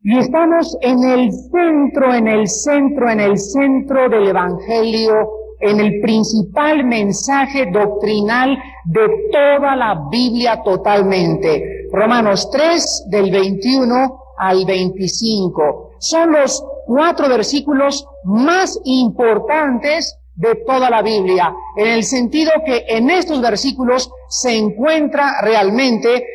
Y estamos en el centro del Evangelio, en el principal mensaje doctrinal de toda la Biblia totalmente. Romanos 3, del 21 al 25. Son los 4 versículos más importantes de toda la Biblia, en el sentido que en estos versículos se encuentra realmente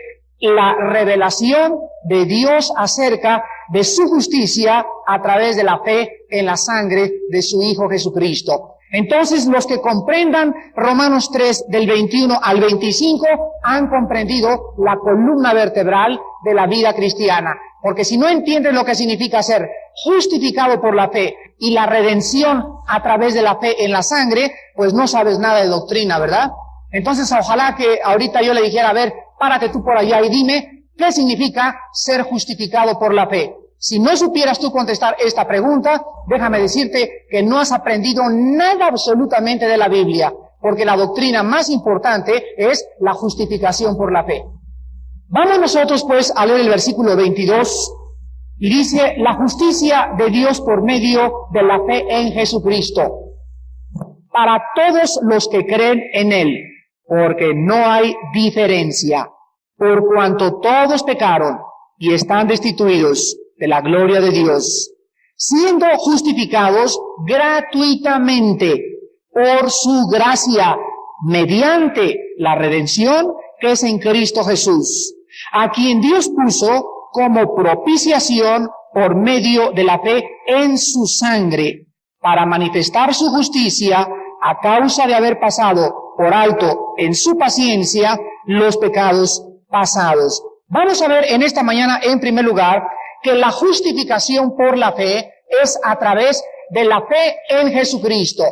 la revelación de Dios acerca de su justicia a través de la fe en la sangre de su Hijo Jesucristo. Entonces, los que comprendan Romanos 3 del 21 al 25 han comprendido la columna vertebral de la vida cristiana. Porque si no entiendes lo que significa ser justificado por la fe y la redención a través de la fe en la sangre, pues no sabes nada de doctrina, ¿verdad? Entonces, ojalá que ahorita yo le dijera, a ver, párate tú por allá y dime, ¿qué significa ser justificado por la fe? Si no supieras tú contestar esta pregunta, déjame decirte que no has aprendido nada absolutamente de la Biblia, porque la doctrina más importante es la justificación por la fe. Vamos nosotros pues a leer el versículo 22, y dice, la justicia de Dios por medio de la fe en Jesucristo, para todos los que creen en Él, porque no hay diferencia, por cuanto todos pecaron y están destituidos de la gloria de Dios, siendo justificados gratuitamente por su gracia, mediante la redención que es en Cristo Jesús, a quien Dios puso como propiciación por medio de la fe en su sangre, para manifestar su justicia a causa de haber pasado por alto en su paciencia los pecados pasados. Vamos a ver en esta mañana, en primer lugar, que la justificación por la fe es a través de la fe en Jesucristo.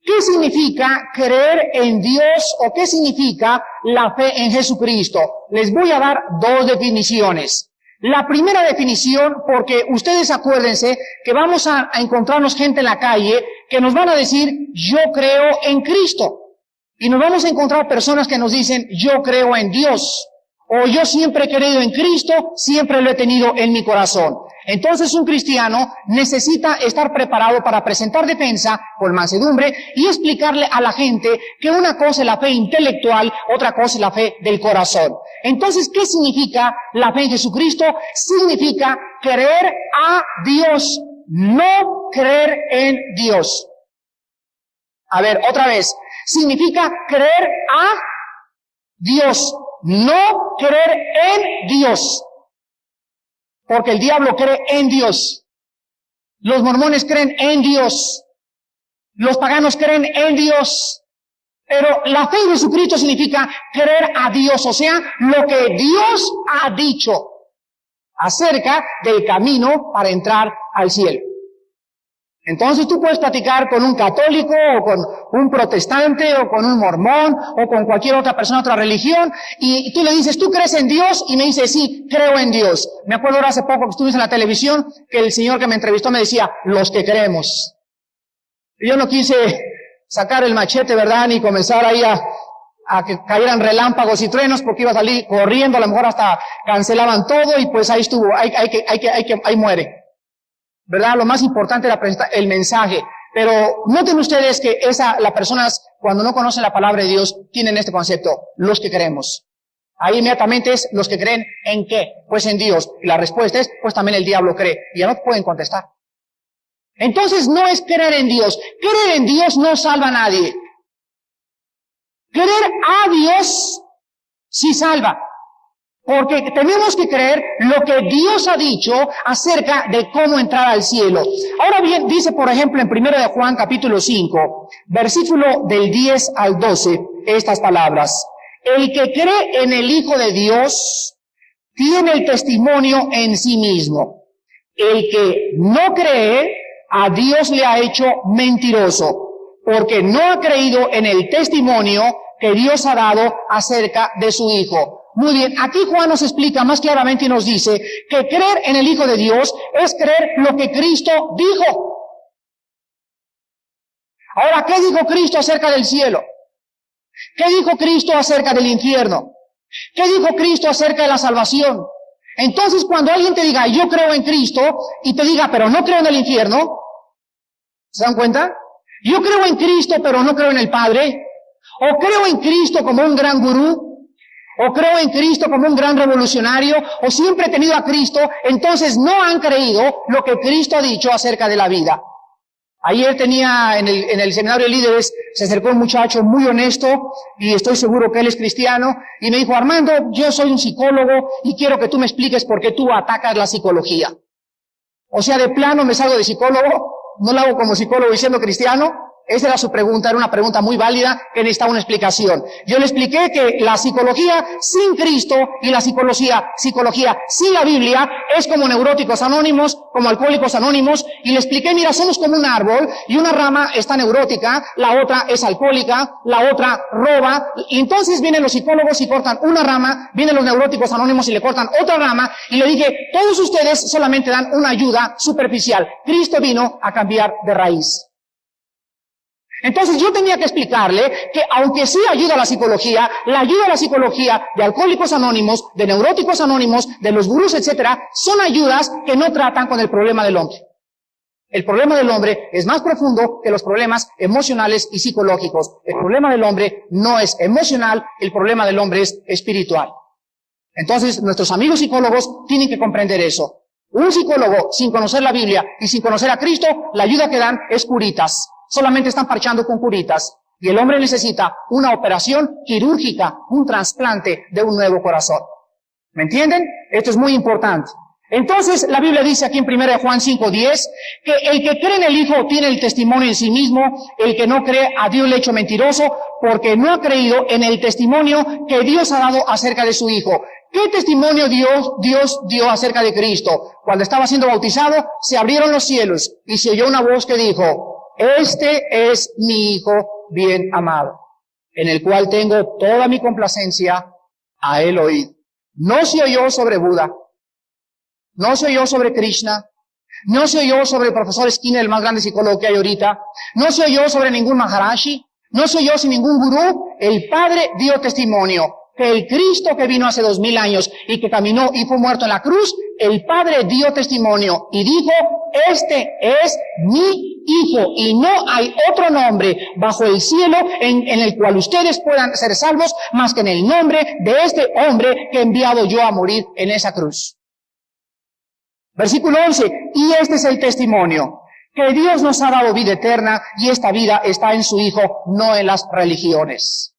¿Qué significa creer en Dios o qué significa la fe en Jesucristo? Les voy a dar 2 definiciones. La primera definición, porque ustedes acuérdense que vamos a encontrarnos gente en la calle que nos van a decir, yo creo en Cristo. Y nos vamos a encontrar personas que nos dicen, yo creo en Dios. O yo siempre he creído en Cristo, siempre lo he tenido en mi corazón. Entonces un cristiano necesita estar preparado para presentar defensa con mansedumbre y explicarle a la gente que una cosa es la fe intelectual, otra cosa es la fe del corazón. Entonces, ¿qué significa la fe en Jesucristo? Significa creer a Dios, no creer en Dios. A ver, otra vez. Significa creer a Dios, no creer en Dios. Porque el diablo cree en Dios. Los mormones creen en Dios. Los paganos creen en Dios. Pero la fe en Jesucristo significa creer a Dios, o sea, lo que Dios ha dicho acerca del camino para entrar al cielo. Entonces tú puedes platicar con un católico o con un protestante o con un mormón o con cualquier otra persona de otra religión y tú le dices, ¿tú crees en Dios? Y me dice, sí, creo en Dios. Me acuerdo ahora hace poco que estuvimos en la televisión que el señor que me entrevistó me decía, los que creemos. Y yo no quise sacar el machete, ¿verdad? Ni comenzar ahí a que cayeran relámpagos y truenos porque iba a salir corriendo, a lo mejor hasta cancelaban todo y pues ahí estuvo, ahí muere. ¿Verdad? Lo más importante era presentar el mensaje. Pero noten ustedes que las personas, cuando no conocen la palabra de Dios, tienen este concepto, los que creemos. Ahí inmediatamente es los que creen ¿en qué? Pues en Dios. Y la respuesta es, pues también el diablo cree. Y ya no pueden contestar. Entonces no es creer en Dios. Creer en Dios no salva a nadie. Creer a Dios sí salva. Porque tenemos que creer lo que Dios ha dicho acerca de cómo entrar al cielo. Ahora bien, dice por ejemplo en 1 de Juan capítulo 5, versículo del 10 al 12, estas palabras. El que cree en el Hijo de Dios tiene el testimonio en sí mismo. El que no cree, a Dios le ha hecho mentiroso, porque no ha creído en el testimonio que Dios ha dado acerca de su Hijo. Muy bien, aquí Juan nos explica más claramente y nos dice que creer en el Hijo de Dios es creer lo que Cristo dijo. Ahora, ¿qué dijo Cristo acerca del cielo? ¿Qué dijo Cristo acerca del infierno? ¿Qué dijo Cristo acerca de la salvación? Entonces, cuando alguien te diga, yo creo en Cristo, y te diga, pero no creo en el infierno, ¿se dan cuenta? Yo creo en Cristo, pero no creo en el Padre. O creo en Cristo como un gran gurú, o creo en Cristo como un gran revolucionario, o siempre he tenido a Cristo, entonces no han creído lo que Cristo ha dicho acerca de la vida. Ayer tenía en el seminario de líderes, se acercó un muchacho muy honesto, y estoy seguro que él es cristiano, y me dijo, Armando, yo soy un psicólogo, y quiero que tú me expliques por qué tú atacas la psicología. O sea, de plano me salgo de psicólogo, no lo hago como psicólogo y siendo cristiano. Esa era su pregunta, era una pregunta muy válida que necesitaba una explicación. Yo le expliqué que la psicología sin Cristo y la psicología sin la Biblia es como neuróticos anónimos, como alcohólicos anónimos, y le expliqué, mira, somos como un árbol y una rama está neurótica, la otra es alcohólica, la otra roba, y entonces vienen los psicólogos y cortan una rama, vienen los neuróticos anónimos y le cortan otra rama, y le dije, todos ustedes solamente dan una ayuda superficial. Cristo vino a cambiar de raíz. Entonces yo tenía que explicarle que aunque sí ayuda a la psicología, la ayuda a la psicología de alcohólicos anónimos, de neuróticos anónimos, de los gurús, etcétera, son ayudas que no tratan con el problema del hombre. El problema del hombre es más profundo que los problemas emocionales y psicológicos. El problema del hombre no es emocional, el problema del hombre es espiritual. Entonces nuestros amigos psicólogos tienen que comprender eso. Un psicólogo sin conocer la Biblia y sin conocer a Cristo, la ayuda que dan es curitas. Solamente están parchando con curitas. Y el hombre necesita una operación quirúrgica, un trasplante de un nuevo corazón. ¿Me entienden? Esto es muy importante. Entonces, la Biblia dice aquí en 1 Juan 5:10, que el que cree en el Hijo tiene el testimonio en sí mismo, el que no cree a Dios le ha hecho mentiroso, porque no ha creído en el testimonio que Dios ha dado acerca de su Hijo. ¿Qué testimonio Dios dio acerca de Cristo? Cuando estaba siendo bautizado, se abrieron los cielos y se oyó una voz que dijo, este es mi Hijo bien amado, en el cual tengo toda mi complacencia, a él oíd. No se oyó sobre Buda, no se oyó sobre Krishna, no se oyó sobre el profesor Skinner, el más grande psicólogo que hay ahorita, no se oyó sobre ningún Maharashi, no se oyó sin ningún gurú. El Padre dio testimonio que el Cristo que vino hace 2000 años y que caminó y fue muerto en la cruz, el Padre dio testimonio y dijo, este es mi Hijo, y no hay otro nombre bajo el cielo en el cual ustedes puedan ser salvos más que en el nombre de este hombre que he enviado yo a morir en esa cruz. Versículo 11, y este es el testimonio, que Dios nos ha dado vida eterna y esta vida está en su Hijo, no en las religiones.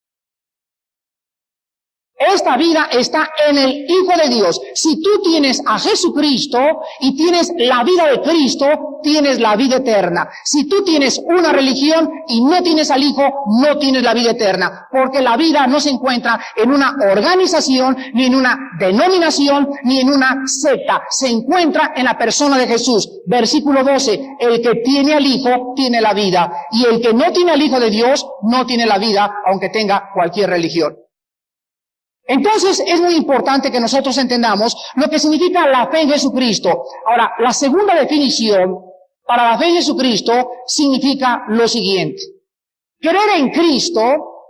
Esta vida está en el Hijo de Dios. Si tú tienes a Jesucristo y tienes la vida de Cristo, tienes la vida eterna. Si tú tienes una religión y no tienes al Hijo, no tienes la vida eterna. Porque la vida no se encuentra en una organización, ni en una denominación, ni en una secta. Se encuentra en la persona de Jesús. Versículo 12. El que tiene al Hijo, tiene la vida. Y el que no tiene al Hijo de Dios, no tiene la vida, aunque tenga cualquier religión. Entonces es muy importante que nosotros entendamos lo que significa la fe en Jesucristo. Ahora, la segunda definición para la fe en Jesucristo significa lo siguiente. Creer en Cristo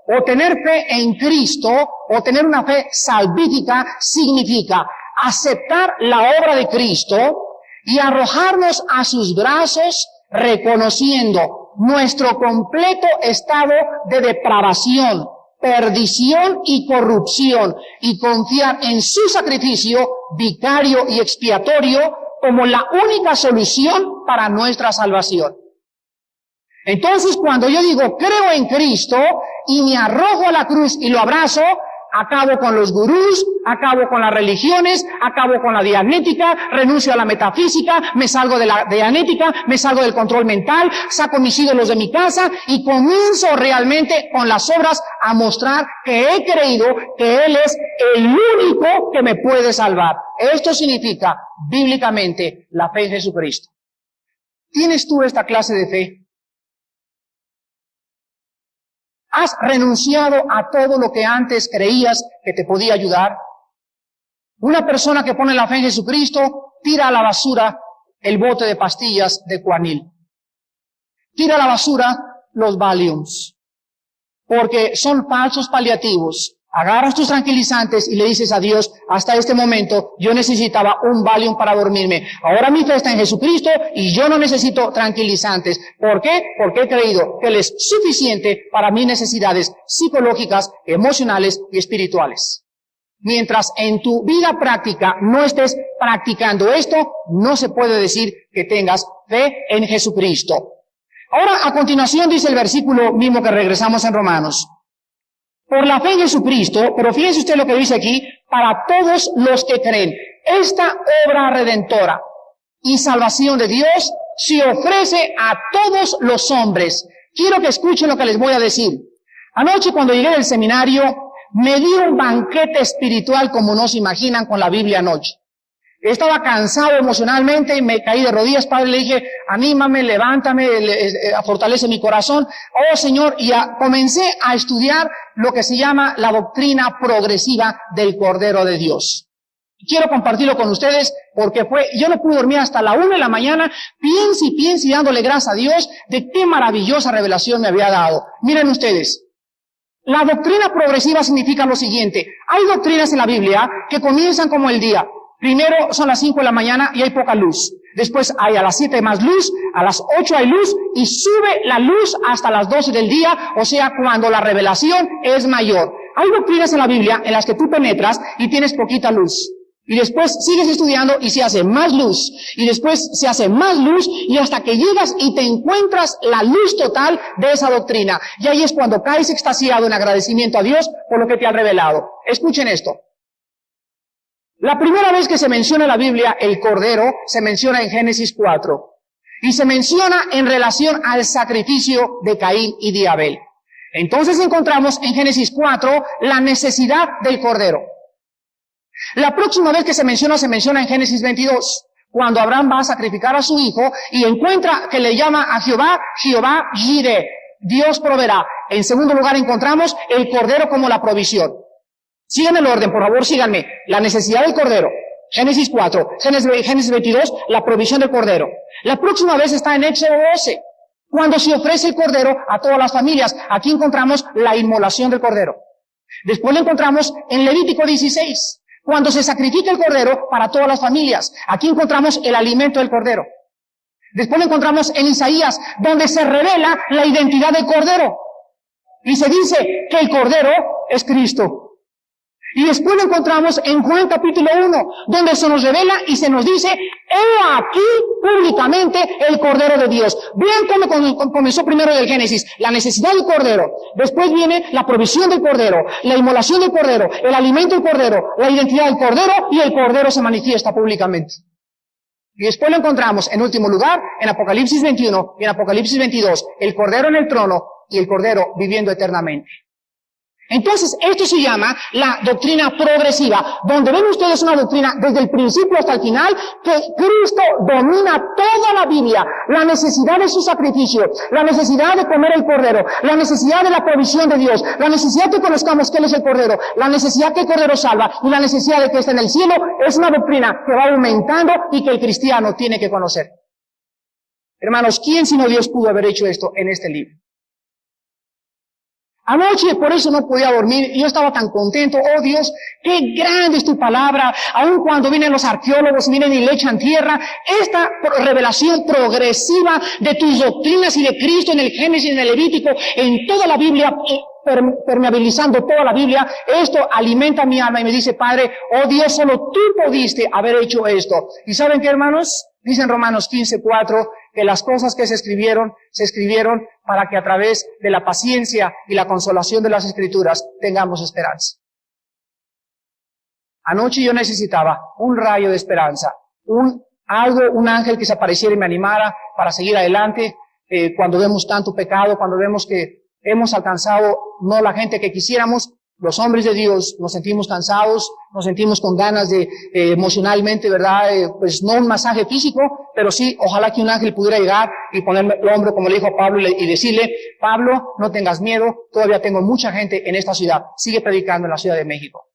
o tener fe en Cristo o tener una fe salvífica significa aceptar la obra de Cristo y arrojarnos a sus brazos reconociendo nuestro completo estado de depravación, perdición y corrupción, y confiar en su sacrificio vicario y expiatorio como la única solución para nuestra salvación. Entonces, cuando yo digo creo en Cristo y me arrojo a la cruz y lo abrazo, acabo con los gurús, acabo con las religiones, acabo con la dianética, renuncio a la metafísica, me salgo de la dianética, me salgo del control mental, saco mis ídolos de mi casa y comienzo realmente con las obras a mostrar que he creído que Él es el único que me puede salvar. Esto significa, bíblicamente, la fe en Jesucristo. ¿Tienes tú esta clase de fe? ¿Has renunciado a todo lo que antes creías que te podía ayudar? Una persona que pone la fe en Jesucristo tira a la basura el bote de pastillas de Cuanil. Tira a la basura los Valiums, porque son falsos paliativos. Agarras tus tranquilizantes y le dices a Dios, hasta este momento yo necesitaba un Valium para dormirme. Ahora mi fe está en Jesucristo y yo no necesito tranquilizantes. ¿Por qué? Porque he creído que Él es suficiente para mis necesidades psicológicas, emocionales y espirituales. Mientras en tu vida práctica no estés practicando esto, no se puede decir que tengas fe en Jesucristo. Ahora, a continuación dice el versículo mismo que regresamos en Romanos. Por la fe en Jesucristo, pero fíjense usted lo que dice aquí, para todos los que creen. Esta obra redentora y salvación de Dios se ofrece a todos los hombres. Quiero que escuchen lo que les voy a decir. Anoche cuando llegué del seminario, me di un banquete espiritual como no se imaginan con la Biblia anoche. Estaba cansado emocionalmente y me caí de rodillas, Padre, le dije, anímame, levántame, fortalece mi corazón. Oh Señor, y comencé a estudiar lo que se llama la doctrina progresiva del Cordero de Dios. Quiero compartirlo con ustedes porque yo no pude dormir hasta la 1 de la mañana, piense y dándole gracias a Dios de qué maravillosa revelación me había dado. Miren ustedes. La doctrina progresiva significa lo siguiente. Hay doctrinas en la Biblia que comienzan como el día. Primero son las 5 de la mañana y hay poca luz. Después hay a las 7 más luz, a las 8 hay luz y sube la luz hasta las 12 del día, o sea, cuando la revelación es mayor. Hay doctrinas en la Biblia en las que tú penetras y tienes poquita luz. Y después sigues estudiando y se hace más luz. Y después se hace más luz y hasta que llegas y te encuentras la luz total de esa doctrina. Y ahí es cuando caes extasiado en agradecimiento a Dios por lo que te ha revelado. Escuchen esto. La primera vez que se menciona en la Biblia el Cordero, se menciona en Génesis 4. Y se menciona en relación al sacrificio de Caín y de Abel. Entonces encontramos en Génesis 4 la necesidad del Cordero. La próxima vez que se menciona en Génesis 22, cuando Abraham va a sacrificar a su hijo y encuentra que le llama a Jehová Jireh, Dios proveerá. En segundo lugar encontramos el Cordero como la provisión. Síganme el orden, por favor, síganme. La necesidad del Cordero, Génesis 4, Génesis 22, la provisión del Cordero. La próxima vez está en Éxodo 12, cuando se ofrece el Cordero a todas las familias. Aquí encontramos la inmolación del Cordero. Después lo encontramos en Levítico 16, cuando se sacrifica el Cordero para todas las familias. Aquí encontramos el alimento del Cordero. Después lo encontramos en Isaías, donde se revela la identidad del Cordero. Y se dice que el Cordero es Cristo. Y después lo encontramos en Juan capítulo 1, donde se nos revela y se nos dice, he aquí públicamente el Cordero de Dios. Vean cómo comenzó primero el Génesis, la necesidad del Cordero. Después viene la provisión del Cordero, la inmolación del Cordero, el alimento del Cordero, la identidad del Cordero, y el Cordero se manifiesta públicamente. Y después lo encontramos, en último lugar, en Apocalipsis 21 y en Apocalipsis 22, el Cordero en el trono y el Cordero viviendo eternamente. Entonces, esto se llama la doctrina progresiva, donde ven ustedes una doctrina desde el principio hasta el final, que Cristo domina toda la Biblia, la necesidad de su sacrificio, la necesidad de comer el Cordero, la necesidad de la provisión de Dios, la necesidad de que conozcamos que Él es el Cordero, la necesidad que el Cordero salva y la necesidad de que esté en el cielo, es una doctrina que va aumentando y que el cristiano tiene que conocer. Hermanos, ¿quién sino Dios pudo haber hecho esto en este libro? Anoche por eso no podía dormir y yo estaba tan contento. Oh Dios, qué grande es tu palabra. Aun cuando vienen los arqueólogos, vienen y le echan tierra, esta revelación progresiva de tus doctrinas y de Cristo en el Génesis, en el Levítico, en toda la Biblia, permeabilizando toda la Biblia, esto alimenta mi alma y me dice, Padre, oh Dios, solo tú pudiste haber hecho esto. ¿Y saben qué, hermanos? Dice en Romanos 15:4 que las cosas que se escribieron para que a través de la paciencia y la consolación de las Escrituras tengamos esperanza. Anoche yo necesitaba un rayo de esperanza, un ángel que se apareciera y me animara para seguir adelante, cuando vemos tanto pecado, cuando vemos que hemos alcanzado no la gente que quisiéramos. Los hombres de Dios nos sentimos cansados, nos sentimos con ganas de, emocionalmente, ¿verdad? Pues no un masaje físico, pero sí, ojalá que un ángel pudiera llegar y ponerme el hombro, como le dijo a Pablo, y decirle, Pablo, no tengas miedo, todavía tengo mucha gente en esta ciudad, sigue predicando en la Ciudad de México.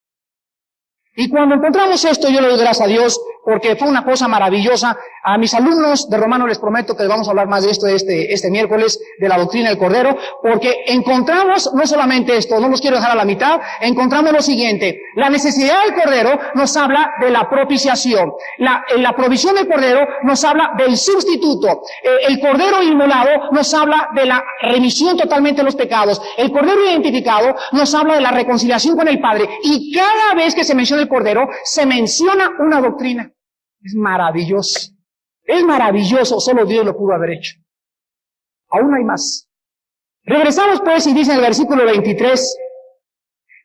Y cuando encontramos esto, yo le doy gracias a Dios, porque fue una cosa maravillosa. A mis alumnos de Romano les prometo que vamos a hablar más de esto este miércoles, de la doctrina del Cordero, porque encontramos no solamente esto, no los quiero dejar a la mitad, encontramos lo siguiente: la necesidad del Cordero nos habla de la propiciación, la provisión del Cordero nos habla del sustituto, el Cordero inmolado nos habla de la remisión totalmente de los pecados, el Cordero identificado nos habla de la reconciliación con el Padre, y cada vez que se menciona el Cordero, se menciona una doctrina. Es maravilloso. Es maravilloso, solo Dios lo pudo haber hecho. Aún hay más. Regresamos pues y dice en el versículo 23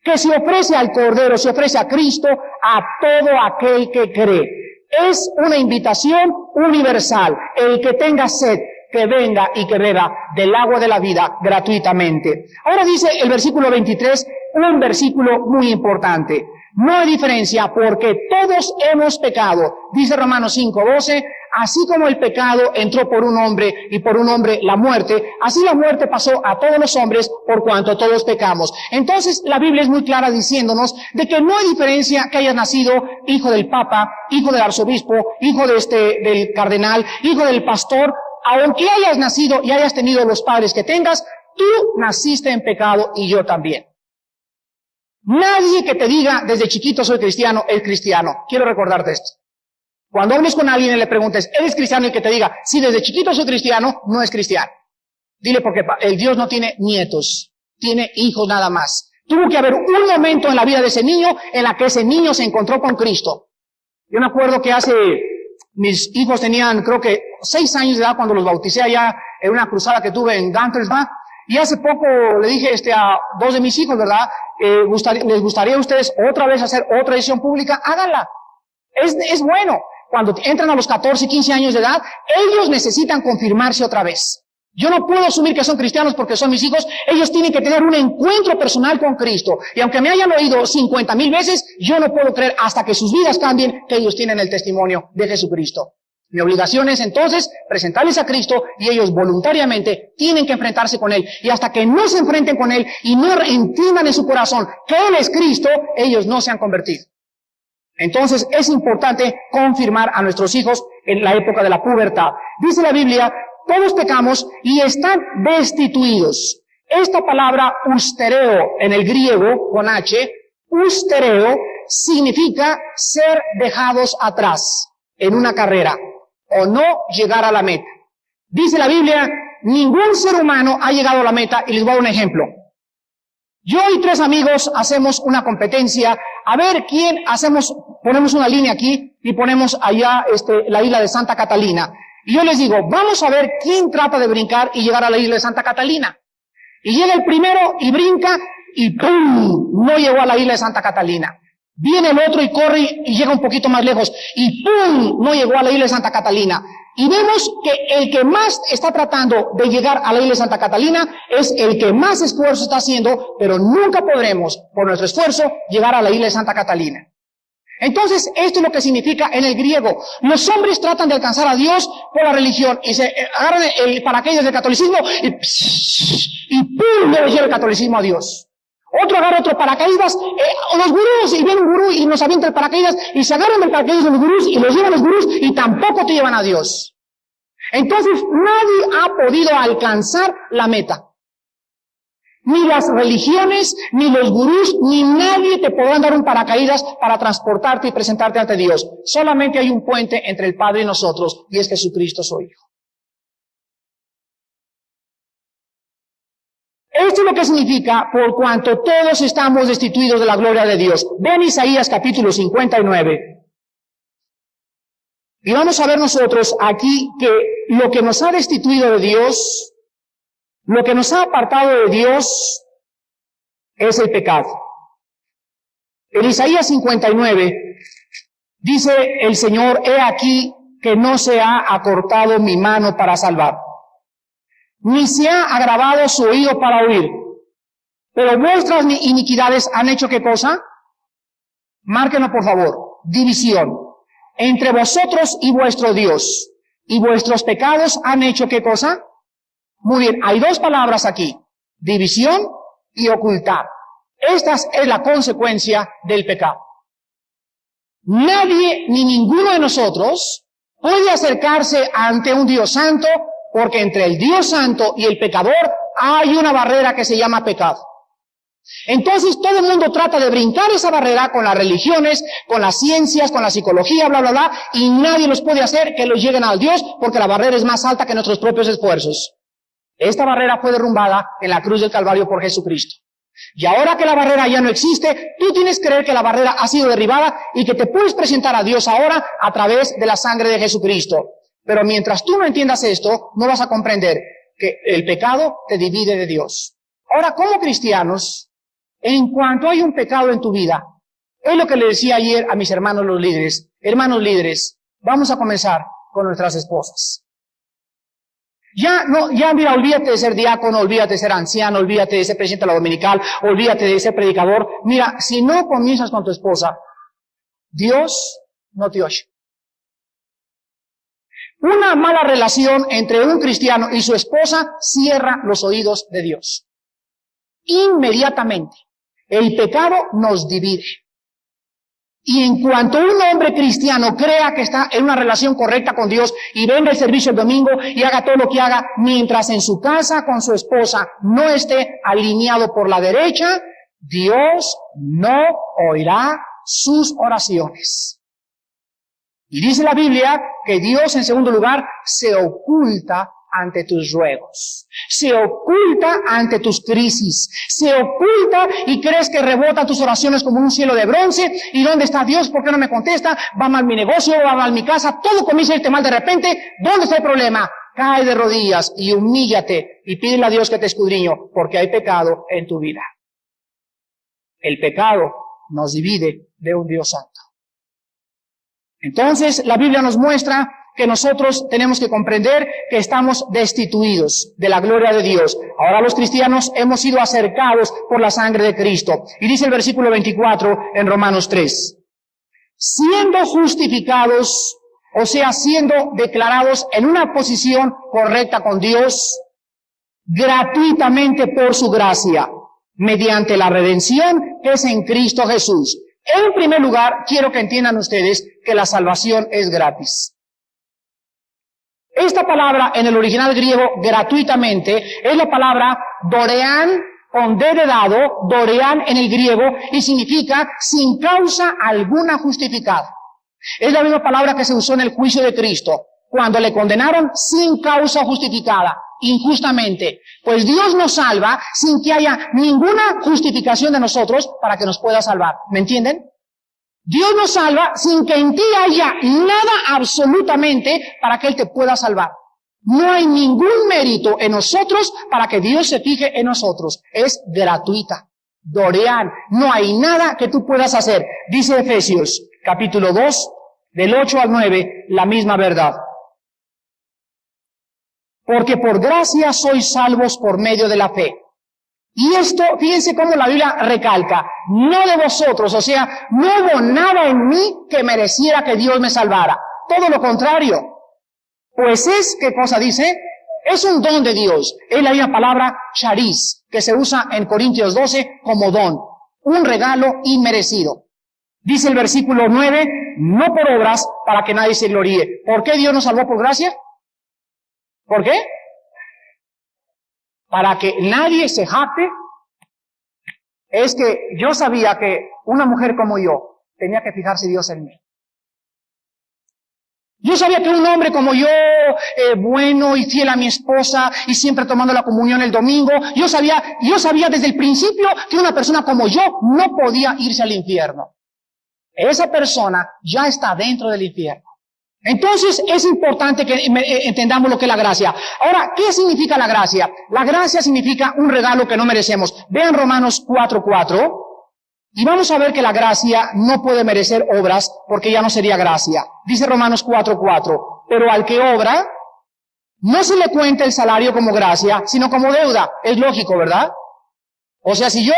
que se ofrece al Cordero, se ofrece a Cristo a todo aquel que cree. Es una invitación universal. El que tenga sed, que venga y que beba del agua de la vida gratuitamente. Ahora dice el versículo 23, un versículo muy importante. No hay diferencia porque todos hemos pecado. Dice Romanos 5:12, así como el pecado entró por un hombre y por un hombre la muerte, así la muerte pasó a todos los hombres por cuanto todos pecamos. Entonces la Biblia es muy clara diciéndonos de que no hay diferencia que hayas nacido hijo del Papa, hijo del arzobispo, hijo del cardenal, hijo del pastor. Aunque hayas nacido y hayas tenido los padres que tengas, tú naciste en pecado y yo también. Nadie que te diga desde chiquito soy cristiano es cristiano. Quiero recordarte esto. Cuando hables con alguien y le preguntes, ¿eres cristiano? Y que te diga, sí, desde chiquito soy cristiano, no es cristiano. Dile porque el Dios no tiene nietos, tiene hijos nada más. Tuvo que haber un momento en la vida de ese niño en la que ese niño se encontró con Cristo. Yo me acuerdo que mis hijos tenían, creo que 6 años de edad cuando los bauticé allá en una cruzada que tuve en Gantelsbach. Y hace poco le dije a 2 de mis hijos, ¿verdad? ¿Les gustaría a ustedes otra vez hacer otra edición pública? Háganla. Es bueno. Cuando entran a los 14 y 15 años de edad, ellos necesitan confirmarse otra vez. Yo no puedo asumir que son cristianos porque son mis hijos. Ellos tienen que tener un encuentro personal con Cristo. Y aunque me hayan oído 50,000 veces, yo no puedo creer hasta que sus vidas cambien que ellos tienen el testimonio de Jesucristo. Mi obligación es entonces presentarles a Cristo y ellos voluntariamente tienen que enfrentarse con Él. Y hasta que no se enfrenten con Él y no entiendan en su corazón que Él es Cristo, ellos no se han convertido. Entonces es importante confirmar a nuestros hijos en la época de la pubertad. Dice la Biblia, todos pecamos y están destituidos. Esta palabra ustereo en el griego con H, ustereo significa ser dejados atrás en una carrera o no llegar a la meta. Dice la Biblia, ningún ser humano ha llegado a la meta, y les voy a dar un ejemplo. Yo y 3 amigos hacemos una competencia, a ver quién ponemos una línea aquí y ponemos allá la isla de Santa Catalina. Y yo les digo, vamos a ver quién trata de brincar y llegar a la isla de Santa Catalina. Y llega el primero y brinca y ¡pum! No llegó a la isla de Santa Catalina. Viene el otro y corre y llega un poquito más lejos y ¡pum! No llegó a la isla de Santa Catalina. Y vemos que el que más está tratando de llegar a la isla de Santa Catalina es el que más esfuerzo está haciendo, pero nunca podremos, por nuestro esfuerzo, llegar a la isla de Santa Catalina. Entonces, esto es lo que significa en el griego. Los hombres tratan de alcanzar a Dios por la religión y se agarran el paracaídas del catolicismo y ¡pum! Le lleva el catolicismo a Dios. Otro agarra otro paracaídas, los gurús, y viene un gurú y nos avienta el paracaídas y se agarran el paracaídas de los gurús y los llevan los gurús y tampoco te llevan a Dios. Entonces, nadie ha podido alcanzar la meta. Ni las religiones, ni los gurús, ni nadie te podrán dar un paracaídas para transportarte y presentarte ante Dios. Solamente hay un puente entre el Padre y nosotros, y es Jesucristo su Hijo. Esto es lo que significa por cuanto todos estamos destituidos de la gloria de Dios. Vean Isaías capítulo 59. Y vamos a ver nosotros aquí que lo que nos ha destituido de Dios, lo que nos ha apartado de Dios, es el pecado. En Isaías 59 dice el Señor, he aquí que no se ha acortado mi mano para salvar, ni se ha agravado su oído para oír. Pero vuestras iniquidades han hecho ¿qué cosa? Márquenlo por favor. División. Entre vosotros y vuestro Dios. Y vuestros pecados han hecho ¿qué cosa? Muy bien, hay 2 palabras aquí. División y ocultar. Esta es la consecuencia del pecado. Nadie ni ninguno de nosotros puede acercarse ante un Dios santo, porque entre el Dios santo y el pecador hay una barrera que se llama pecado. Entonces todo el mundo trata de brincar esa barrera con las religiones, con las ciencias, con la psicología, bla, bla, bla, y nadie los puede hacer que los lleguen al Dios, porque la barrera es más alta que nuestros propios esfuerzos. Esta barrera fue derrumbada en la cruz del Calvario por Jesucristo. Y ahora que la barrera ya no existe, tú tienes que creer que la barrera ha sido derribada y que te puedes presentar a Dios ahora a través de la sangre de Jesucristo. Pero mientras tú no entiendas esto, no vas a comprender que el pecado te divide de Dios. Ahora, como cristianos, en cuanto hay un pecado en tu vida, es lo que le decía ayer a mis hermanos los líderes. Hermanos líderes, vamos a comenzar con nuestras esposas. Ya mira, olvídate de ser diácono, olvídate de ser anciano, olvídate de ser presidente de la dominical, olvídate de ser predicador. Mira, si no comienzas con tu esposa, Dios no te oye. Una mala relación entre un cristiano y su esposa cierra los oídos de Dios. Inmediatamente. El pecado nos divide. Y en cuanto un hombre cristiano crea que está en una relación correcta con Dios y venga al servicio el domingo y haga todo lo que haga, mientras en su casa con su esposa no esté alineado por la derecha, Dios no oirá sus oraciones. Y dice la Biblia que Dios, en segundo lugar, se oculta ante tus ruegos, se oculta ante tus crisis, se oculta y crees que rebota tus oraciones como un cielo de bronce. ¿Y dónde está Dios? ¿Por qué no me contesta? Va mal mi negocio, va mal mi casa, todo comienza a irte mal de repente. ¿Dónde está el problema? Cae de rodillas y humíllate y pídele a Dios que te escudriñe, porque hay pecado en tu vida. El pecado nos divide de un Dios santo. Entonces, la Biblia nos muestra que nosotros tenemos que comprender que estamos destituidos de la gloria de Dios. Ahora los cristianos hemos sido acercados por la sangre de Cristo. Y dice el versículo 24 en Romanos 3. Siendo justificados, o sea, siendo declarados en una posición correcta con Dios, gratuitamente por su gracia, mediante la redención que es en Cristo Jesús. En primer lugar, quiero que entiendan ustedes que la salvación es gratis. Esta palabra en el original griego, gratuitamente, es la palabra dorean, con D de dado, dorean en el griego, y significa sin causa alguna justificada. Es la misma palabra que se usó en el juicio de Cristo, cuando le condenaron sin causa justificada, injustamente. Pues Dios nos salva sin que haya ninguna justificación de nosotros para que nos pueda salvar. ¿Me entienden? Dios nos salva sin que en ti haya nada absolutamente para que Él te pueda salvar. No hay ningún mérito en nosotros para que Dios se fije en nosotros. Es gratuita. Dorean. No hay nada que tú puedas hacer. Dice Efesios, capítulo 2, del 8 al 9, la misma verdad. Porque por gracia sois salvos por medio de la fe. Y esto, fíjense cómo la Biblia recalca, no de vosotros, o sea, no hubo nada en mí que mereciera que Dios me salvara. Todo lo contrario. Pues es, ¿qué cosa dice? Es un don de Dios. Es la misma palabra charis, que se usa en Corintios 12 como don. Un regalo inmerecido. Dice el versículo 9, no por obras para que nadie se gloríe. ¿Por qué Dios nos salvó por gracia? ¿Por qué? Para que nadie se jacte. Es que yo sabía que una mujer como yo tenía que fijarse Dios en mí. Yo sabía que un hombre como yo, bueno y fiel a mi esposa y siempre tomando la comunión el domingo, yo sabía desde el principio que una persona como yo no podía irse al infierno. Esa persona ya está dentro del infierno. Entonces es importante que entendamos lo que es la gracia. Ahora, ¿qué significa la gracia? La gracia significa un regalo que no merecemos. Vean Romanos 4:4 y vamos a ver que la gracia no puede merecer obras porque ya no sería gracia. Dice Romanos 4:4, pero al que obra no se le cuenta el salario como gracia, sino como deuda. Es lógico, ¿verdad? O sea, si yo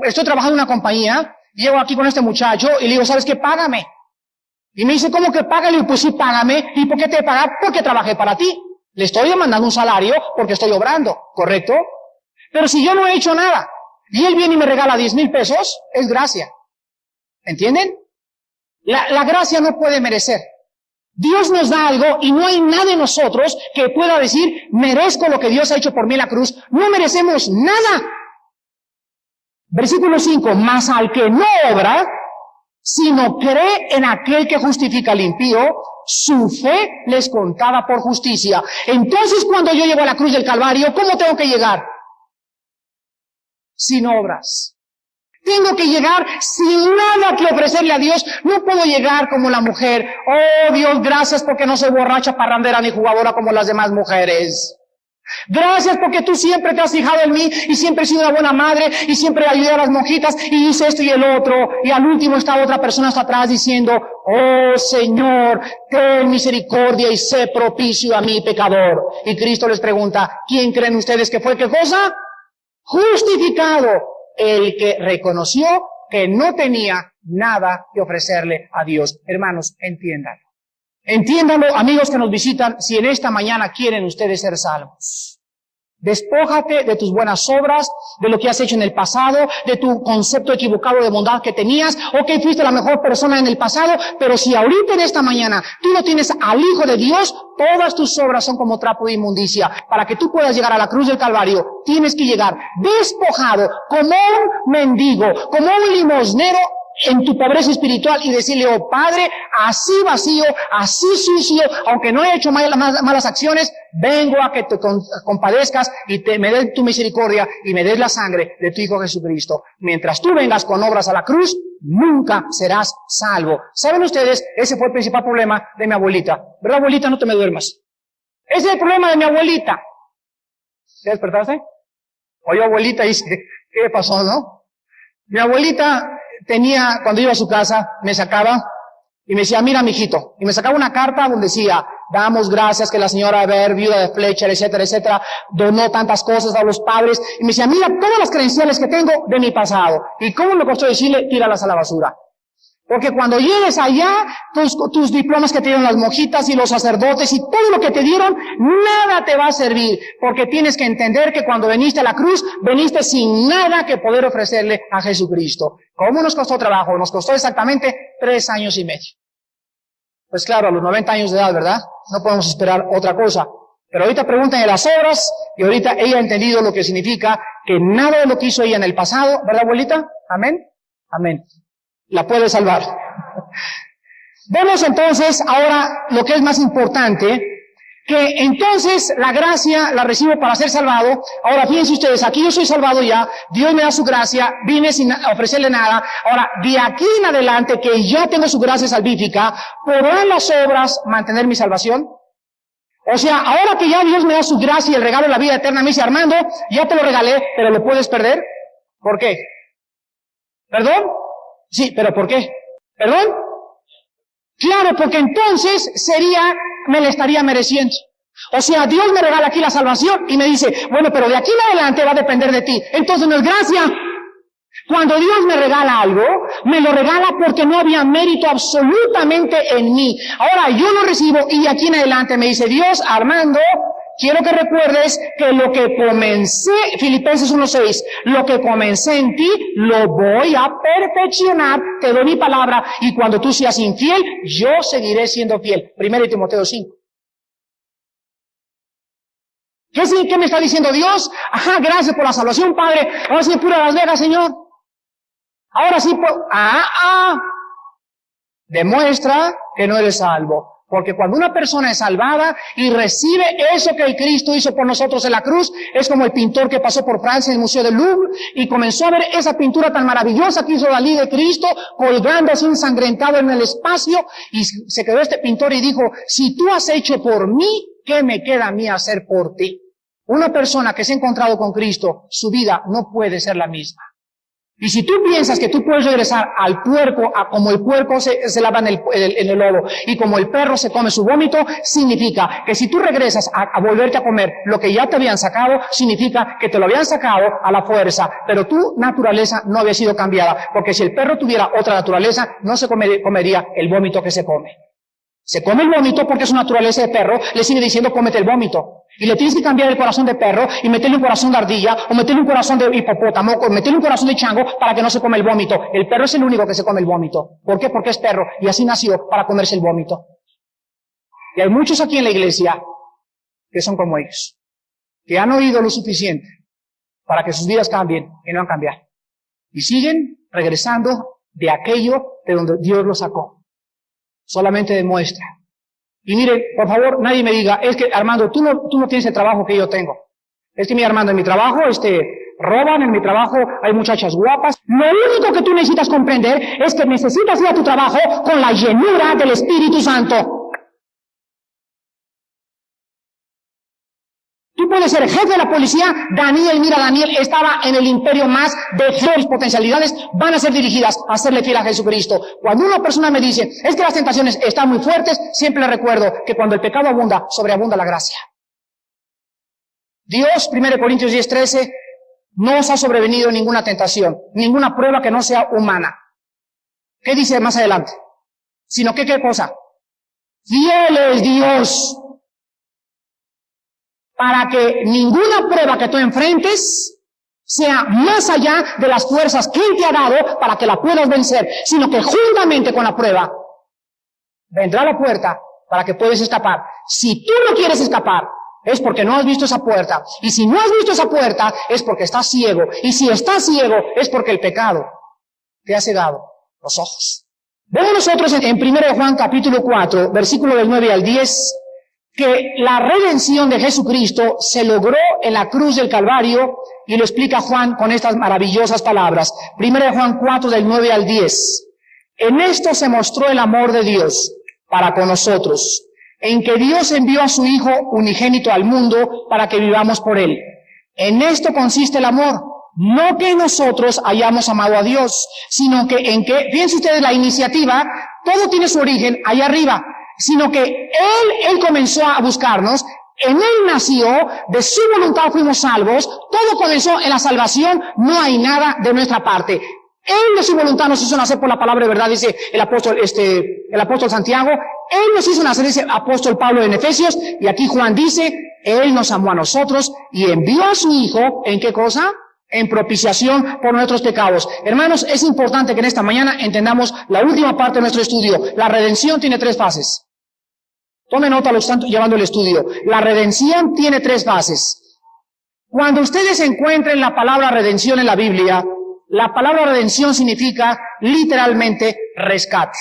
estoy trabajando en una compañía, llego aquí con este muchacho y le digo, ¿sabes qué? Págame. Y me dice, ¿cómo que págale? Pues sí, págame. ¿Y por qué te voy a pagar? Porque trabajé para ti. Le estoy demandando un salario porque estoy obrando, ¿correcto? Pero si yo no he hecho nada y él viene y me regala 10,000 pesos, es gracia. ¿Entienden? La gracia no puede merecer. Dios nos da algo y no hay nada en nosotros que pueda decir, merezco lo que Dios ha hecho por mí en la cruz. No merecemos nada. Versículo 5, mas al que no obra, sino cree en aquel que justifica al impío, su fe les contada por justicia. Entonces, cuando yo llego a la cruz del Calvario, ¿cómo tengo que llegar? Sin obras. Tengo que llegar sin nada que ofrecerle a Dios. No puedo llegar como la mujer. Oh Dios, gracias porque no soy borracha, parrandera ni jugadora como las demás mujeres. Gracias porque tú siempre te has fijado en mí y siempre he sido una buena madre y siempre ayudé a las monjitas y hice esto y el otro. Y al último está otra persona hasta atrás diciendo, oh Señor, ten misericordia y sé propicio a mi pecador. Y Cristo les pregunta, ¿quién creen ustedes que fue qué cosa? Justificado. El que reconoció que no tenía nada que ofrecerle a Dios. Hermanos, entiéndanlo. Entiéndanlo, amigos que nos visitan, si en esta mañana quieren ustedes ser salvos. Despójate de tus buenas obras, de lo que has hecho en el pasado, de tu concepto equivocado de bondad que tenías, o que fuiste la mejor persona en el pasado, pero si ahorita en esta mañana tú no tienes al Hijo de Dios, todas tus obras son como trapo de inmundicia. Para que tú puedas llegar a la cruz del Calvario, tienes que llegar despojado, como un mendigo, como un limosnero, en tu pobreza espiritual y decirle, oh Padre, así vacío, así sucio, aunque no he hecho malas acciones, vengo a que te compadezcas y me des tu misericordia y me des la sangre de tu Hijo Jesucristo. Mientras tú vengas con obras a la cruz, nunca serás salvo. ¿Saben ustedes? Ese fue el principal problema de mi abuelita. ¿Verdad, abuelita? No te me duermas. Ese es el problema de mi abuelita. ¿Te despertaste? Oye, abuelita, dice, ¿qué pasó, no? Mi abuelita tenía, cuando iba a su casa, me sacaba y me decía, mira, mijito, y me sacaba una carta donde decía, damos gracias que la señora Ver, viuda de Fletcher, etcétera, etcétera, donó tantas cosas a los padres, y me decía, mira todas las credenciales que tengo de mi pasado, y cómo me costó decirle, tíralas a la basura. Porque cuando llegues allá, tus diplomas que te dieron las monjitas y los sacerdotes y todo lo que te dieron, nada te va a servir. Porque tienes que entender que cuando viniste a la cruz, viniste sin nada que poder ofrecerle a Jesucristo. ¿Cómo nos costó trabajo? Nos costó exactamente 3 años y medio. Pues claro, a los 90 años de edad, ¿verdad? No podemos esperar otra cosa. Pero ahorita preguntan de las obras y ahorita ella ha entendido lo que significa que nada de lo que hizo ella en el pasado, ¿verdad, abuelita? Amén. Amén. La puede salvar. Vemos entonces ahora lo que es más importante, que entonces la gracia la recibo para ser salvado. Ahora fíjense ustedes, aquí yo soy salvado ya, Dios me da su gracia, vine sin ofrecerle nada. Ahora, de aquí en adelante que ya tengo su gracia salvífica, ¿podrán las obras mantener mi salvación? O sea, ahora que ya Dios me da su gracia y el regalo de la vida eterna, me dice, Armando, ya te lo regalé, pero lo puedes perder. ¿Por qué? ¿Perdón? Sí, pero ¿por qué? ¿Perdón? Claro, porque entonces me le estaría mereciendo. O sea, Dios me regala aquí la salvación y me dice, bueno, pero de aquí en adelante va a depender de ti. Entonces no es gracia. Cuando Dios me regala algo, me lo regala porque no había mérito absolutamente en mí. Ahora yo lo recibo y de aquí en adelante me dice, Dios, Armando, quiero que recuerdes que lo que comencé, Filipenses 1:6, lo que comencé en ti, lo voy a perfeccionar, te doy mi palabra, y cuando tú seas infiel, yo seguiré siendo fiel. 1 Timoteo 5. ¿Qué me está diciendo Dios? Ajá, gracias por la salvación, Padre. Ahora sí, pura Las Vegas, Señor. Ahora sí, demuestra que no eres salvo. Porque cuando una persona es salvada y recibe eso que el Cristo hizo por nosotros en la cruz, es como el pintor que pasó por Francia en el Museo del Louvre y comenzó a ver esa pintura tan maravillosa que hizo Dalí de Cristo, colgando así ensangrentado en el espacio, y se quedó este pintor y dijo, si tú has hecho por mí, ¿qué me queda a mí hacer por ti? Una persona que se ha encontrado con Cristo, su vida no puede ser la misma. Y si tú piensas que tú puedes regresar al puerco, a como el puerco se lava en el lodo y como el perro se come su vómito, significa que si tú regresas a volverte a comer lo que ya te habían sacado, significa que te lo habían sacado a la fuerza, pero tu naturaleza no había sido cambiada, porque si el perro tuviera otra naturaleza, no se comería el vómito que se come. Se come el vómito porque es una naturaleza de perro, le sigue diciendo cómete el vómito. Y le tienes que cambiar el corazón de perro y meterle un corazón de ardilla, o meterle un corazón de hipopótamo, o meterle un corazón de chango para que no se come el vómito. El perro es el único que se come el vómito. ¿Por qué? Porque es perro y así nació para comerse el vómito. Y hay muchos aquí en la iglesia que son como ellos, que han oído lo suficiente para que sus vidas cambien y no han cambiado. Y siguen regresando de aquello de donde Dios los sacó. Solamente demuestra. Y miren, por favor, nadie me diga, es que Armando, tú no tienes el trabajo que yo tengo. Es que mi Armando, en mi trabajo, roban, en mi trabajo hay muchachas guapas. Lo único que tú necesitas comprender es que necesitas ir a tu trabajo con la llenura del Espíritu Santo. Tú puedes ser jefe de la policía. Daniel estaba en el imperio más de sus potencialidades van a ser dirigidas a serle fiel a Jesucristo. Cuando una persona me dice, es que las tentaciones están muy fuertes, siempre le recuerdo que cuando el pecado abunda, sobreabunda la gracia. Dios, 1 Corintios 10:13, no os ha sobrevenido ninguna tentación, ninguna prueba que no sea humana. ¿Qué dice más adelante? Sino que, ¿qué cosa? Fiel es Dios, para que ninguna prueba que tú enfrentes sea más allá de las fuerzas que Él te ha dado para que la puedas vencer, sino que juntamente con la prueba vendrá la puerta para que puedas escapar. Si tú no quieres escapar, es porque no has visto esa puerta. Y si no has visto esa puerta, es porque estás ciego. Y si estás ciego, es porque el pecado te ha cegado los ojos. Vemos nosotros en 1 Juan capítulo 4, versículo del 9 al 10, que la redención de Jesucristo se logró en la cruz del Calvario, y lo explica Juan con estas maravillosas palabras. 1 Juan 4 del 9 al 10. En esto se mostró el amor de Dios para con nosotros, en que Dios envió a su Hijo unigénito al mundo para que vivamos por Él. En esto consiste el amor, no que nosotros hayamos amado a Dios, sino que fíjense ustedes la iniciativa, todo tiene su origen allá arriba, sino que Él comenzó a buscarnos, en Él nació, de su voluntad fuimos salvos, todo comenzó en la salvación, no hay nada de nuestra parte. Él de su voluntad nos hizo nacer por la palabra de verdad, dice el apóstol Santiago. Él nos hizo nacer, dice el apóstol Pablo en Efesios, y aquí Juan dice, Él nos amó a nosotros y envió a su Hijo, ¿en qué cosa? En propiciación por nuestros pecados. Hermanos, es importante que en esta mañana entendamos la última parte de nuestro estudio. La redención tiene 3 fases. Tome nota los que están llevando el estudio. La redención tiene 3 fases. Cuando ustedes encuentren la palabra redención en la Biblia, la palabra redención significa literalmente rescate.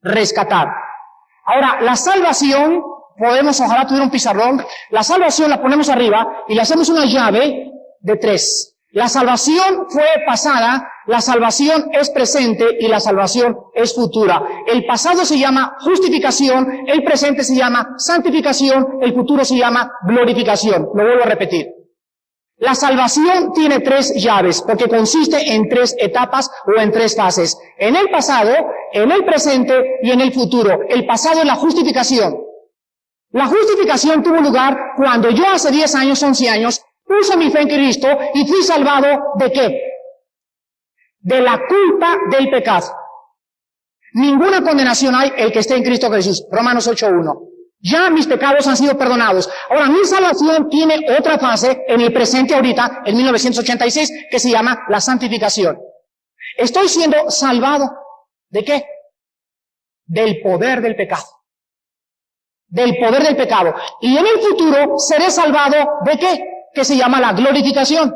Rescatar. Ahora, la salvación, ojalá tuviera un pizarrón, la salvación la ponemos arriba y le hacemos una llave de 3. La salvación fue pasada, la salvación es presente y la salvación es futura. El pasado se llama justificación, el presente se llama santificación, el futuro se llama glorificación. Lo vuelvo a repetir. La salvación tiene 3 llaves porque consiste en 3 etapas o en 3 fases. En el pasado, en el presente y en el futuro. El pasado es la justificación. La justificación tuvo lugar cuando yo hace 10 años, 11 años, puse mi fe en Cristo y fui salvado ¿de qué? De la culpa del pecado. Ninguna condenación hay el que esté en Cristo Jesús. Romanos 8:1. Ya mis pecados han sido perdonados. Ahora mi salvación tiene otra fase en el presente ahorita, en 1986, que se llama la santificación. Estoy siendo salvado ¿de qué? Del poder del pecado. Del poder del pecado. Y en el futuro seré salvado ¿de qué? Que se llama la glorificación,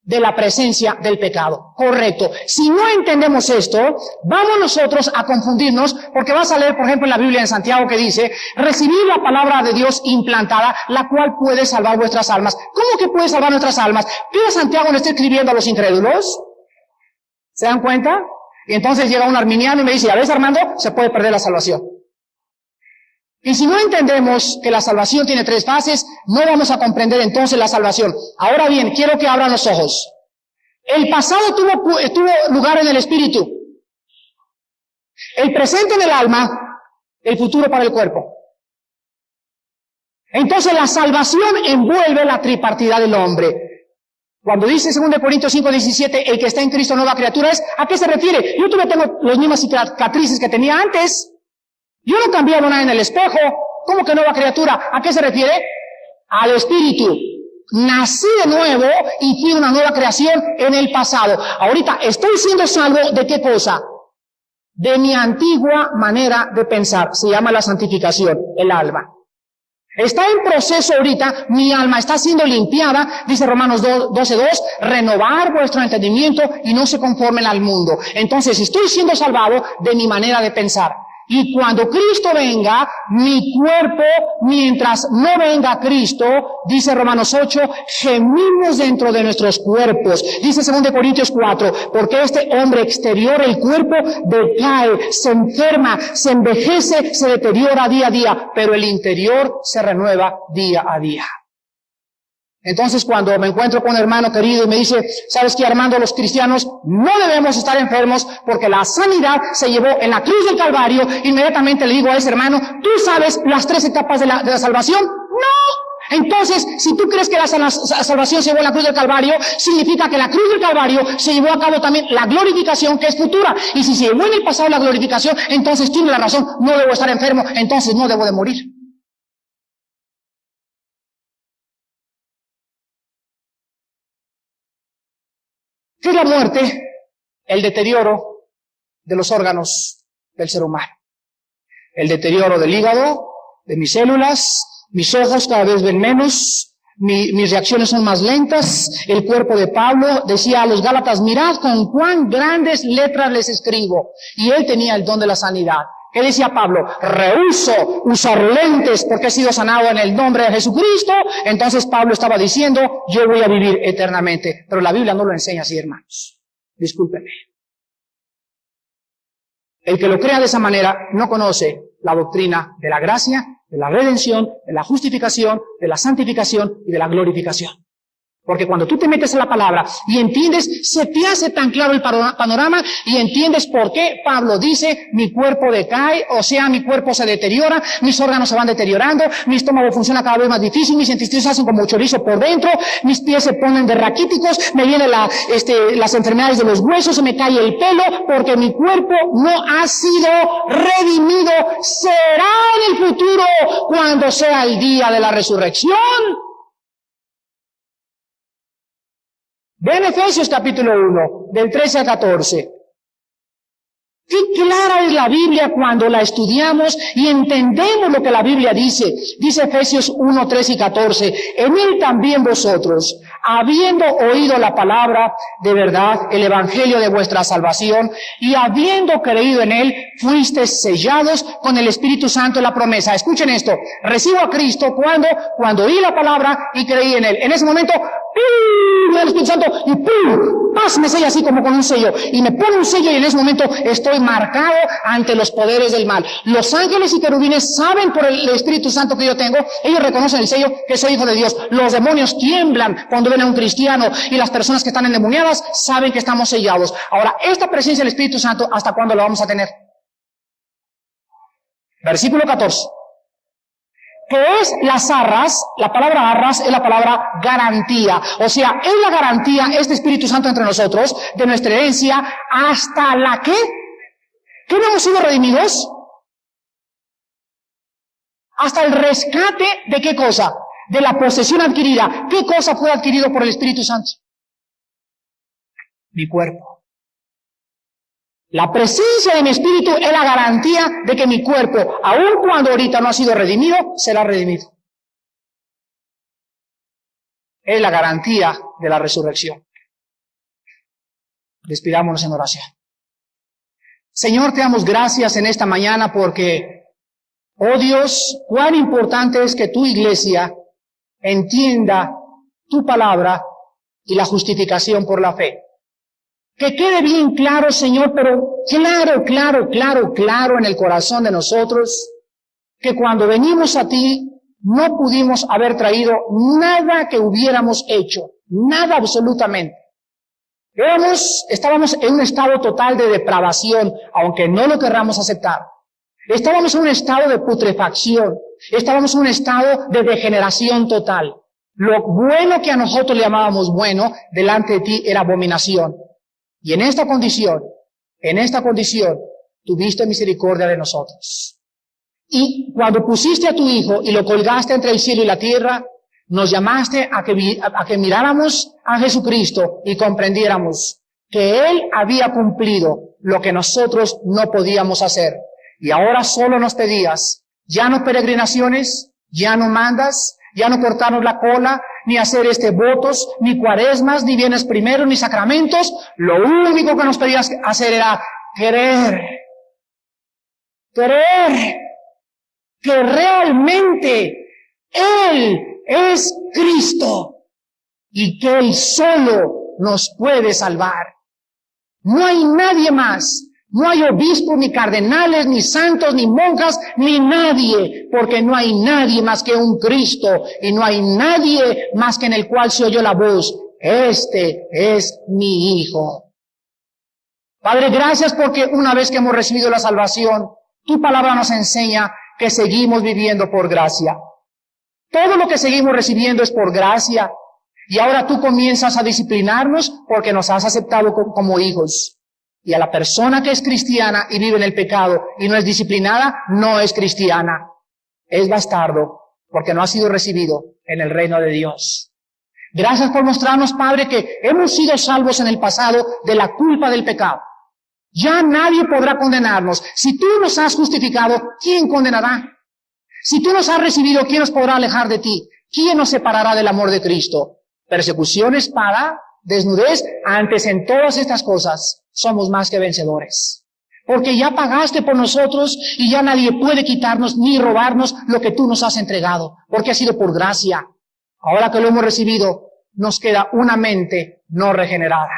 de la presencia del pecado. Correcto. Si no entendemos esto, vamos nosotros a confundirnos, porque vas a leer, por ejemplo, en la Biblia en Santiago que dice, recibid la palabra de Dios implantada, la cual puede salvar vuestras almas. ¿Cómo que puede salvar nuestras almas? ¿Qué Santiago le está escribiendo a los incrédulos? ¿Se dan cuenta? Y entonces llega un arminiano y me dice, a ver, Armando, se puede perder la salvación. Y si no entendemos que la salvación tiene 3 fases, no vamos a comprender entonces la salvación. Ahora bien, quiero que abran los ojos. El pasado tuvo lugar en el espíritu. El presente en el alma, el futuro para el cuerpo. Entonces la salvación envuelve la tripartidad del hombre. Cuando dice 2 Corintios 5:17, el que está en Cristo nueva criatura es, ¿a qué se refiere? Yo tengo las mismas cicatrices que tenía antes. Yo no cambiaba nada en el espejo. ¿Cómo que nueva criatura? ¿A qué se refiere? Al espíritu. Nací de nuevo y fui una nueva creación en el pasado. Ahorita estoy siendo salvo ¿de qué cosa? de mi antigua manera de pensar. Se llama la santificación, el alma. Está en proceso ahorita, mi alma está siendo limpiada, dice Romanos 12:2, renovar vuestro entendimiento y no se conformen al mundo. Entonces estoy siendo salvado de mi manera de pensar. Y cuando Cristo venga, mi cuerpo, mientras no venga Cristo, dice Romanos 8, gemimos dentro de nuestros cuerpos. Dice 2 Corintios 4, porque este hombre exterior, el cuerpo, decae, se enferma, se envejece, se deteriora día a día, pero el interior se renueva día a día. Entonces, cuando me encuentro con un hermano querido y me dice, ¿sabes qué, Armando? Los cristianos no debemos estar enfermos porque la sanidad se llevó en la cruz del Calvario. Inmediatamente le digo a ese hermano, ¿tú sabes las 3 etapas de la salvación? ¡No! Entonces, si tú crees que la salvación se llevó en la cruz del Calvario, significa que la cruz del Calvario se llevó a cabo también la glorificación, que es futura. Y si se llevó en el pasado la glorificación, entonces tiene la razón, no debo estar enfermo, entonces no debo de morir. ¿Qué es la muerte? El deterioro de los órganos del ser humano. El deterioro del hígado, de mis células, mis ojos cada vez ven menos, mis reacciones son más lentas. El cuerpo de Pablo decía a los Gálatas, mirad con cuán grandes letras les escribo. Y él tenía el don de la sanidad. ¿Qué decía Pablo? Rehúso usar lentes porque he sido sanado en el nombre de Jesucristo. Entonces Pablo estaba diciendo, yo voy a vivir eternamente. Pero la Biblia no lo enseña así, hermanos. Discúlpenme. El que lo crea de esa manera no conoce la doctrina de la gracia, de la redención, de la justificación, de la santificación y de la glorificación. Porque cuando tú te metes en la palabra y entiendes, se te hace tan claro el panorama y entiendes por qué Pablo dice, mi cuerpo decae, o sea, mi cuerpo se deteriora, mis órganos se van deteriorando, mi estómago funciona cada vez más difícil, mis intestinos se hacen como chorizo por dentro, mis pies se ponen de raquíticos, me vienen las enfermedades de los huesos, se me cae el pelo, porque mi cuerpo no ha sido redimido. Será en el futuro cuando sea el día de la resurrección. Ven Efesios capítulo 1, del 13 al 14. Qué clara es la Biblia cuando la estudiamos y entendemos lo que la Biblia dice. Dice Efesios 1, 13 y 14. En él también vosotros, habiendo oído la palabra de verdad, el evangelio de vuestra salvación, y habiendo creído en él, fuisteis sellados con el Espíritu Santo de la promesa. Escuchen esto. Recibo a Cristo cuando oí la palabra y creí en él. En ese momento, ¡pum!, el Espíritu Santo y ¡pum!, paz, me sella así como con un sello. Y me pone un sello y en ese momento estoy marcado ante los poderes del mal. Los ángeles y querubines saben por el Espíritu Santo que yo tengo. Ellos reconocen el sello que soy hijo de Dios. Los demonios tiemblan cuando ven a un cristiano y las personas que están endemoniadas saben que estamos sellados. Ahora, esta presencia del Espíritu Santo, ¿hasta cuándo la vamos a tener? Versículo 14. ¿Qué es las arras? La palabra arras es la palabra garantía. O sea, es la garantía, este Espíritu Santo entre nosotros, de nuestra herencia, hasta la que no hemos sido redimidos. Hasta el rescate de ¿qué cosa? De la posesión adquirida. ¿Qué cosa fue adquirido por el Espíritu Santo? Mi cuerpo. La presencia de mi espíritu es la garantía de que mi cuerpo, aun cuando ahorita no ha sido redimido, será redimido. Es la garantía de la resurrección. Despidámonos en oración. Señor, te damos gracias en esta mañana porque, oh Dios, cuán importante es que tu iglesia entienda tu palabra y la justificación por la fe. Que quede bien claro, Señor, pero claro en el corazón de nosotros, que cuando venimos a ti, no pudimos haber traído nada que hubiéramos hecho, nada absolutamente. Estábamos en un estado total de depravación, aunque no lo querramos aceptar. Estábamos en un estado de putrefacción, estábamos en un estado de degeneración total. Lo bueno que a nosotros le llamábamos bueno, delante de ti era abominación. Y en esta condición, tuviste misericordia de nosotros. Y cuando pusiste a tu Hijo y lo colgaste entre el cielo y la tierra, nos llamaste a que miráramos a Jesucristo y comprendiéramos que Él había cumplido lo que nosotros no podíamos hacer. Y ahora solo nos pedías, ya no peregrinaciones, ya no mandas, ya no cortarnos la cola, ni hacer votos, ni cuaresmas, ni bienes primeros, ni sacramentos. Lo único que nos pedías hacer era creer que realmente Él es Cristo y que Él solo nos puede salvar. No hay nadie más. No hay obispos, ni cardenales, ni santos, ni monjas, ni nadie, porque no hay nadie más que un Cristo, y no hay nadie más que en el cual se oyó la voz: este es mi Hijo. Padre, gracias porque una vez que hemos recibido la salvación, tu palabra nos enseña que seguimos viviendo por gracia. Todo lo que seguimos recibiendo es por gracia, y ahora tú comienzas a disciplinarnos porque nos has aceptado como hijos. Y a la persona que es cristiana y vive en el pecado y no es disciplinada, no es cristiana. Es bastardo, porque no ha sido recibido en el reino de Dios. Gracias por mostrarnos, Padre, que hemos sido salvos en el pasado de la culpa del pecado. Ya nadie podrá condenarnos. Si tú nos has justificado, ¿quién condenará? Si tú nos has recibido, ¿quién nos podrá alejar de ti? ¿Quién nos separará del amor de Cristo? Persecución, espada, desnudez. Antes, en todas estas cosas somos más que vencedores, porque ya pagaste por nosotros y ya nadie puede quitarnos ni robarnos lo que tú nos has entregado, porque ha sido por gracia. Ahora que lo hemos recibido, nos queda una mente no regenerada,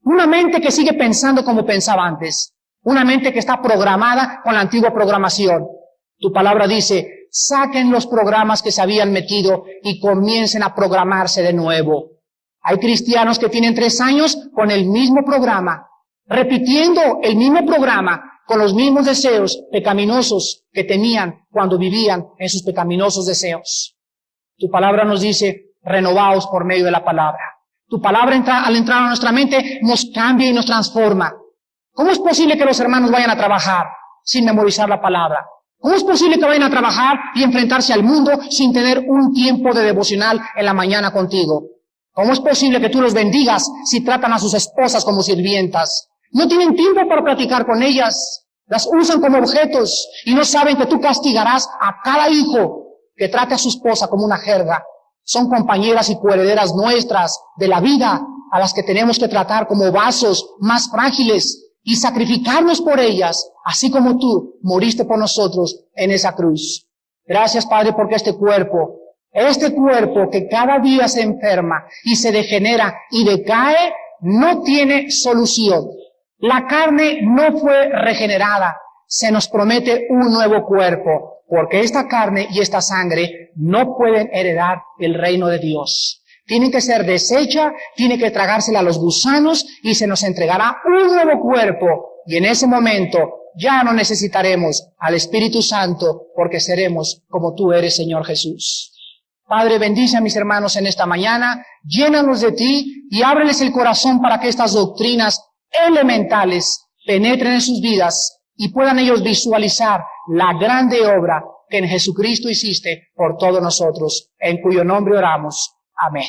una mente que sigue pensando como pensaba antes, una mente que está programada con la antigua programación. Tu palabra dice: saquen los programas que se habían metido y comiencen a programarse de nuevo. Hay cristianos que tienen 3 años con el mismo programa, repitiendo el mismo programa, con los mismos deseos pecaminosos que tenían cuando vivían en sus pecaminosos deseos. Tu palabra nos dice: renovaos por medio de la palabra. Tu palabra al entrar a nuestra mente nos cambia y nos transforma. ¿Cómo es posible que los hermanos vayan a trabajar sin memorizar la palabra? ¿Cómo es posible que vayan a trabajar y enfrentarse al mundo sin tener un tiempo de devocional en la mañana contigo? ¿Cómo es posible que tú los bendigas si tratan a sus esposas como sirvientas? No tienen tiempo para platicar con ellas. Las usan como objetos y no saben que tú castigarás a cada hijo que trate a su esposa como una jerga. Son compañeras y coherederas nuestras de la vida, a las que tenemos que tratar como vasos más frágiles y sacrificarnos por ellas, así como tú moriste por nosotros en esa cruz. Gracias, Padre, porque este cuerpo que cada día se enferma y se degenera y decae, no tiene solución. La carne no fue regenerada. Se nos promete un nuevo cuerpo, porque esta carne y esta sangre no pueden heredar el reino de Dios. Tienen que ser deshecha, tiene que tragársela a los gusanos y se nos entregará un nuevo cuerpo. Y en ese momento ya no necesitaremos al Espíritu Santo, porque seremos como tú eres, Señor Jesús. Padre, bendice a mis hermanos en esta mañana, llénanos de ti y ábreles el corazón para que estas doctrinas elementales penetren en sus vidas y puedan ellos visualizar la grande obra que en Jesucristo hiciste por todos nosotros, en cuyo nombre oramos. Amén.